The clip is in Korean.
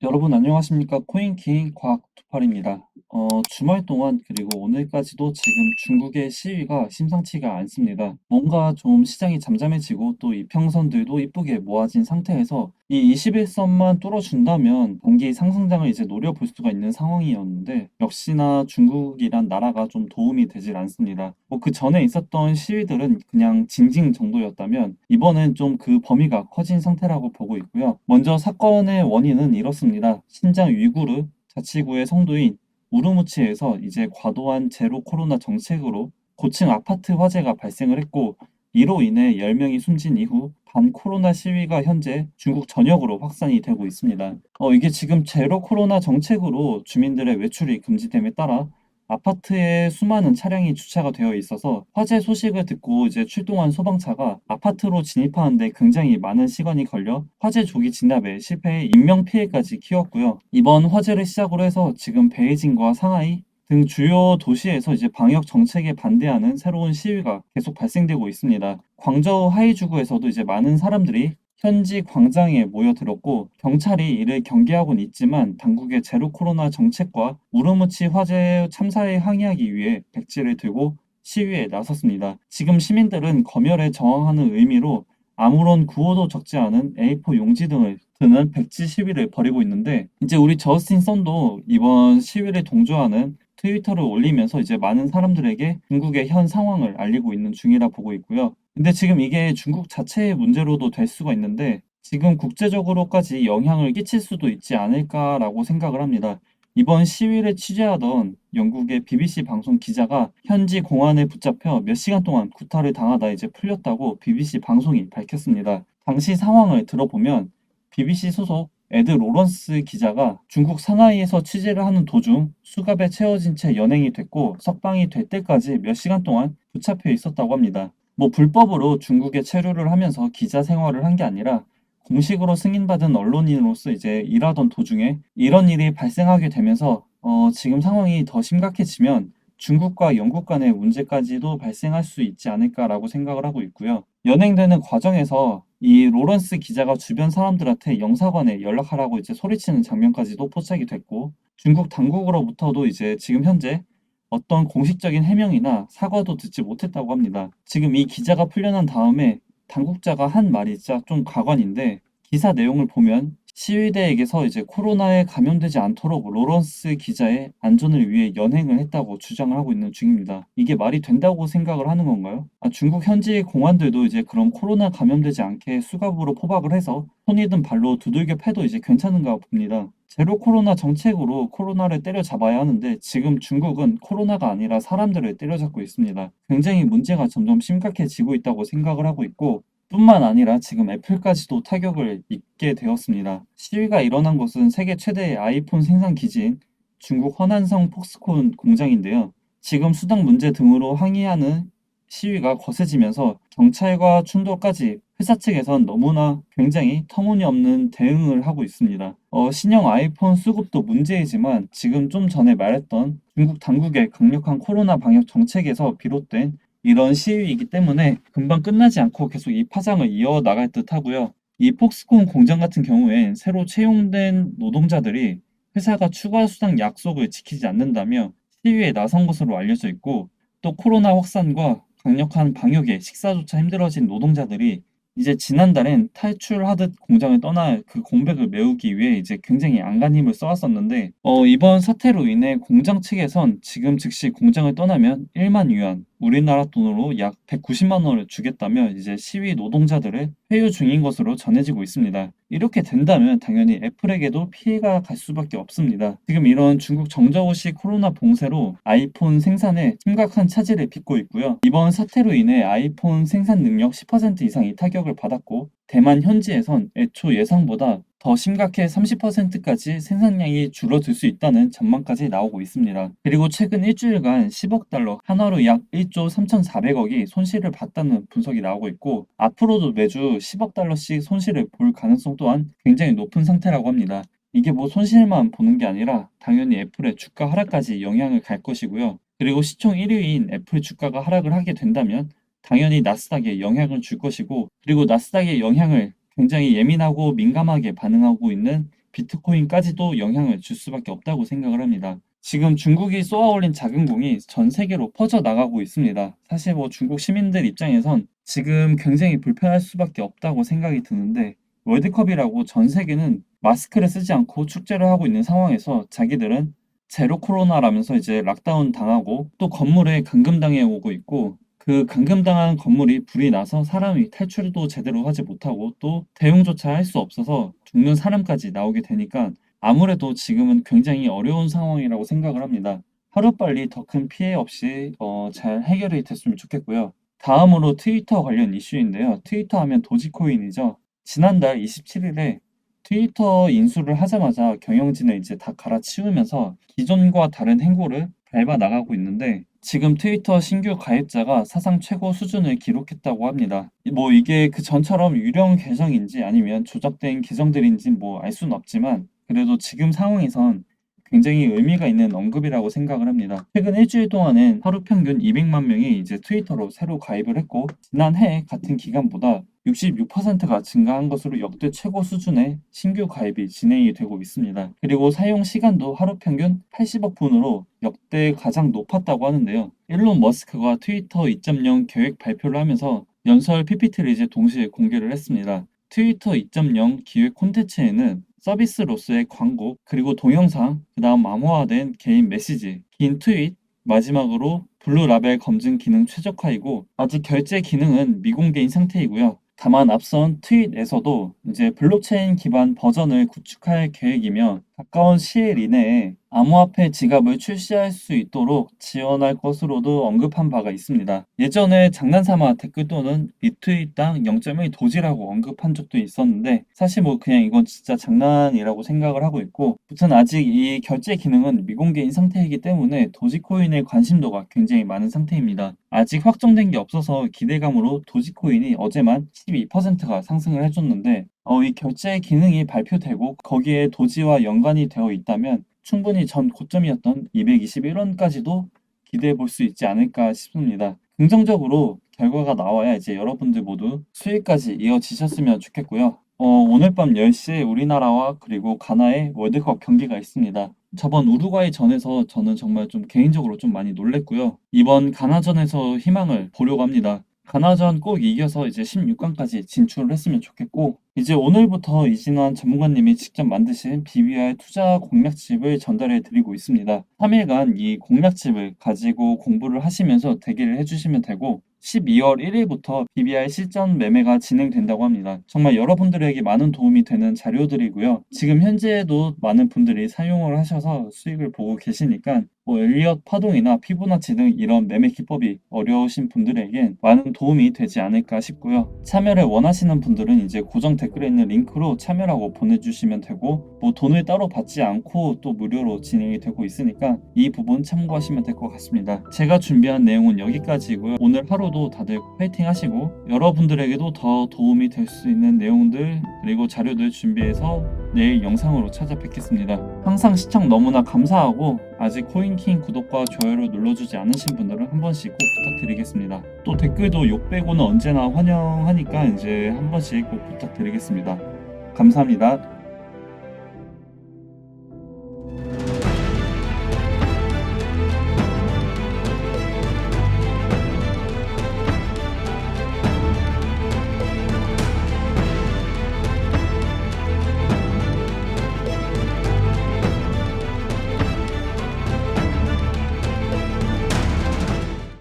여러분 안녕하십니까? 코인킹 과학투팔입니다. 주말 동안 그리고 오늘까지도 지금 중국의 시위가 심상치가 않습니다. 뭔가 좀 시장이 잠잠해지고 또 이평선들도 이쁘게 모아진 상태에서 이 21선만 뚫어준다면 단기 상승장을 이제 노려볼 수가 있는 상황이었는데 역시나 중국이란 나라가 좀 도움이 되질 않습니다. 뭐 그 전에 있었던 시위들은 그냥 징징 정도였다면 이번엔 좀 그 범위가 커진 상태라고 보고 있고요. 먼저 사건의 원인은 이렇습니다. 신장 위구르 자치구의 성도인 우르무치에서 이제 과도한 제로 코로나 정책으로 고층 아파트 화재가 발생을 했고 이로 인해 10명이 숨진 이후 반코로나 시위가 현재 중국 전역으로 확산이 되고 있습니다. 이게 지금 제로 코로나 정책으로 주민들의 외출이 금지됨에 따라 아파트에 수많은 차량이 주차가 되어 있어서 화재 소식을 듣고 이제 출동한 소방차가 아파트로 진입하는데 굉장히 많은 시간이 걸려 화재 조기 진압에 실패해 인명 피해까지 키웠고요. 이번 화재를 시작으로 해서 지금 베이징과 상하이 등 주요 도시에서 이제 방역 정책에 반대하는 새로운 시위가 계속 발생되고 있습니다. 광저우 하이주구에서도 이제 많은 사람들이 현지 광장에 모여들었고 경찰이 이를 경계하고는 있지만 당국의 제로 코로나 정책과 우르무치 화재 참사에 항의하기 위해 백지를 들고 시위에 나섰습니다. 지금 시민들은 검열에 저항하는 의미로 아무런 구호도 적지 않은 A4 용지 등을 드는 백지 시위를 벌이고 있는데 이제 우리 저스틴 선도 이번 시위를 동조하는 트위터를 올리면서 이제 많은 사람들에게 중국의 현 상황을 알리고 있는 중이라 보고 있고요. 근데 지금 이게 중국 자체의 문제로도 될 수가 있는데 지금 국제적으로까지 영향을 끼칠 수도 있지 않을까라고 생각을 합니다. 이번 시위를 취재하던 영국의 BBC 방송 기자가 현지 공안에 붙잡혀 몇 시간 동안 구타를 당하다 이제 풀렸다고 BBC 방송이 밝혔습니다. 당시 상황을 들어보면 BBC 소속 에드 로런스 기자가 중국 상하이에서 취재를 하는 도중 수갑에 채워진 채 연행이 됐고 석방이 될 때까지 몇 시간 동안 붙잡혀 있었다고 합니다. 뭐 불법으로 중국에 체류를 하면서 기자 생활을 한 게 아니라 공식으로 승인받은 언론인으로서 이제 일하던 도중에 이런 일이 발생하게 되면서 지금 상황이 더 심각해지면 중국과 영국 간의 문제까지도 발생할 수 있지 않을까라고 생각을 하고 있고요. 연행되는 과정에서 이 로런스 기자가 주변 사람들한테 영사관에 연락하라고 이제 소리치는 장면까지도 포착이 됐고 중국 당국으로부터도 이제 지금 현재 어떤 공식적인 해명이나 사과도 듣지 못했다고 합니다. 지금 이 기자가 풀려난 다음에 당국자가 한 말이 진짜 좀 가관인데 기사 내용을 보면 시위대에게서 이제 코로나에 감염되지 않도록 로런스 기자의 안전을 위해 연행을 했다고 주장을 하고 있는 중입니다. 이게 말이 된다고 생각을 하는 건가요? 중국 현지 공안들도 이제 그런 코로나 감염되지 않게 수갑으로 포박을 해서 손이든 발로 두들겨 패도 이제 괜찮은가 봅니다. 제로 코로나 정책으로 코로나를 때려잡아야 하는데 지금 중국은 코로나가 아니라 사람들을 때려잡고 있습니다. 굉장히 문제가 점점 심각해지고 있다고 생각을 하고 있고 뿐만 아니라 지금 애플까지도 타격을 입게 되었습니다. 시위가 일어난 곳은 세계 최대의 아이폰 생산 기지인 중국 허난성 폭스콘 공장인데요. 지금 수당 문제 등으로 항의하는 시위가 거세지면서 경찰과 충돌까지 회사 측에선 너무나 굉장히 터무니없는 대응을 하고 있습니다. 신형 아이폰 수급도 문제이지만 지금 좀 전에 말했던 중국 당국의 강력한 코로나 방역 정책에서 비롯된 이런 시위이기 때문에 금방 끝나지 않고 계속 이 파장을 이어나갈 듯 하고요. 이 폭스콘 공장 같은 경우엔 새로 채용된 노동자들이 회사가 추가 수당 약속을 지키지 않는다며 시위에 나선 것으로 알려져 있고 또 코로나 확산과 강력한 방역에 식사조차 힘들어진 노동자들이 이제 지난달엔 탈출하듯 공장을 떠나 그 공백을 메우기 위해 이제 굉장히 안간힘을 써왔었는데 이번 사태로 인해 공장 측에선 지금 즉시 공장을 떠나면 1만 위안 우리나라 돈으로 약 190만 원을 주겠다며 이제 시위 노동자들을 회유 중인 것으로 전해지고 있습니다. 이렇게 된다면 당연히 애플에게도 피해가 갈 수밖에 없습니다. 지금 이런 중국 정저우식 코로나 봉쇄로 아이폰 생산에 심각한 차질을 빚고 있고요. 이번 사태로 인해 아이폰 생산 능력 10% 이상이 타격을 받았고 대만 현지에선 애초 예상보다 더 심각해 30%까지 생산량이 줄어들 수 있다는 전망까지 나오고 있습니다. 그리고 최근 일주일간 10억 달러, 한화로 약 1조 3,400억이 손실을 봤다는 분석이 나오고 있고 앞으로도 매주 10억 달러씩 손실을 볼 가능성 또한 굉장히 높은 상태라고 합니다. 이게 뭐 손실만 보는 게 아니라 당연히 애플의 주가 하락까지 영향을 갈 것이고요. 그리고 시총 1위인 애플 주가가 하락을 하게 된다면 당연히 나스닥에 영향을 줄 것이고 그리고 나스닥의 영향을 굉장히 예민하고 민감하게 반응하고 있는 비트코인까지도 영향을 줄 수밖에 없다고 생각을 합니다. 지금 중국이 쏘아올린 작은 공이 전 세계로 퍼져나가고 있습니다. 사실 뭐 중국 시민들 입장에선 지금 굉장히 불편할 수밖에 없다고 생각이 드는데 월드컵이라고 전 세계는 마스크를 쓰지 않고 축제를 하고 있는 상황에서 자기들은 제로 코로나라면서 이제 락다운 당하고 또 건물에 감금당해 오고 있고 그 감금당한 건물이 불이 나서 사람이 탈출도 제대로 하지 못하고 또 대응조차 할 수 없어서 죽는 사람까지 나오게 되니까 아무래도 지금은 굉장히 어려운 상황이라고 생각을 합니다. 하루빨리 더 큰 피해 없이 잘 해결이 됐으면 좋겠고요. 다음으로 트위터 관련 이슈인데요. 트위터 하면 도지코인이죠. 지난달 27일에 트위터 인수를 하자마자 경영진을 이제 다 갈아치우면서 기존과 다른 행보를 밟아 나가고 있는데 지금 트위터 신규 가입자가 사상 최고 수준을 기록했다고 합니다. 뭐 이게 그 전처럼 유령 계정인지 아니면 조작된 계정들인지 뭐 알 수는 없지만 그래도 지금 상황에선 굉장히 의미가 있는 언급이라고 생각을 합니다. 최근 일주일 동안은 하루 평균 200만 명이 이제 트위터로 새로 가입을 했고 지난해 같은 기간보다 66%가 증가한 것으로 역대 최고 수준의 신규 가입이 진행이 되고 있습니다. 그리고 사용 시간도 하루 평균 80억 분으로 역대 가장 높았다고 하는데요. 일론 머스크가 트위터 2.0 계획 발표를 하면서 연설 PPT를 이제 동시에 공개를 했습니다. 트위터 2.0 기획 콘텐츠에는 서비스로서의 광고, 그리고 동영상, 그 다음 암호화된 개인 메시지, 긴 트윗, 마지막으로 블루 라벨 검증 기능 최적화이고 아직 결제 기능은 미공개인 상태이고요. 다만 앞선 트윗에서도 이제 블록체인 기반 버전을 구축할 계획이며 가까운 시일 이내에 암호화폐 지갑을 출시할 수 있도록 지원할 것으로도 언급한 바가 있습니다. 예전에 장난삼아 댓글 또는 리트윗당 0.1 도지라고 언급한 적도 있었는데 사실 뭐 그냥 이건 진짜 장난이라고 생각을 하고 있고 아무튼 아직 이 결제 기능은 미공개인 상태이기 때문에 도지코인의 관심도가 굉장히 많은 상태입니다. 아직 확정된 게 없어서 기대감으로 도지코인이 어제만 12%가 상승을 해줬는데 이 결제 기능이 발표되고 거기에 도지와 연관이 되어 있다면 충분히 전 고점이었던 221원까지도 기대해 볼 수 있지 않을까 싶습니다. 긍정적으로 결과가 나와야 이제 여러분들 모두 수익까지 이어지셨으면 좋겠고요. 오늘 밤 10시에 우리나라와 그리고 가나의 월드컵 경기가 있습니다. 저번 우루과이전에서 저는 정말 좀 개인적으로 좀 많이 놀랬고요. 이번 가나전에서 희망을 보려고 합니다. 가나전 꼭 이겨서 이제 16강까지 진출을 했으면 좋겠고 이제 오늘부터 이진환 전문가님이 직접 만드신 BBR 투자 공략집을 전달해 드리고 있습니다. 3일간 이 공략집을 가지고 공부를 하시면서 대기를 해주시면 되고 12월 1일부터 BBR 실전 매매가 진행된다고 합니다. 정말 여러분들에게 많은 도움이 되는 자료들이고요. 지금 현재에도 많은 분들이 사용을 하셔서 수익을 보고 계시니까 뭐 엘리엇 파동이나 피보나치 등 이런 매매 기법이 어려우신 분들에겐 많은 도움이 되지 않을까 싶고요. 참여를 원하시는 분들은 이제 고정 댓글에 있는 링크로 참여라고 보내주시면 되고 뭐 돈을 따로 받지 않고 또 무료로 진행이 되고 있으니까 이 부분 참고하시면 될 것 같습니다. 제가 준비한 내용은 여기까지고요. 오늘 하루도 다들 파이팅 하시고 여러분들에게도 더 도움이 될 수 있는 내용들 그리고 자료들 준비해서 내일 영상으로 찾아뵙겠습니다. 항상 시청 너무나 감사하고 아직 코인킹 구독과 좋아요를 눌러주지 않으신 분들은 한 번씩 꼭 부탁드리겠습니다. 또 댓글도 욕 빼고는 언제나 환영하니까 이제 한 번씩 꼭 부탁드리겠습니다. 감사합니다.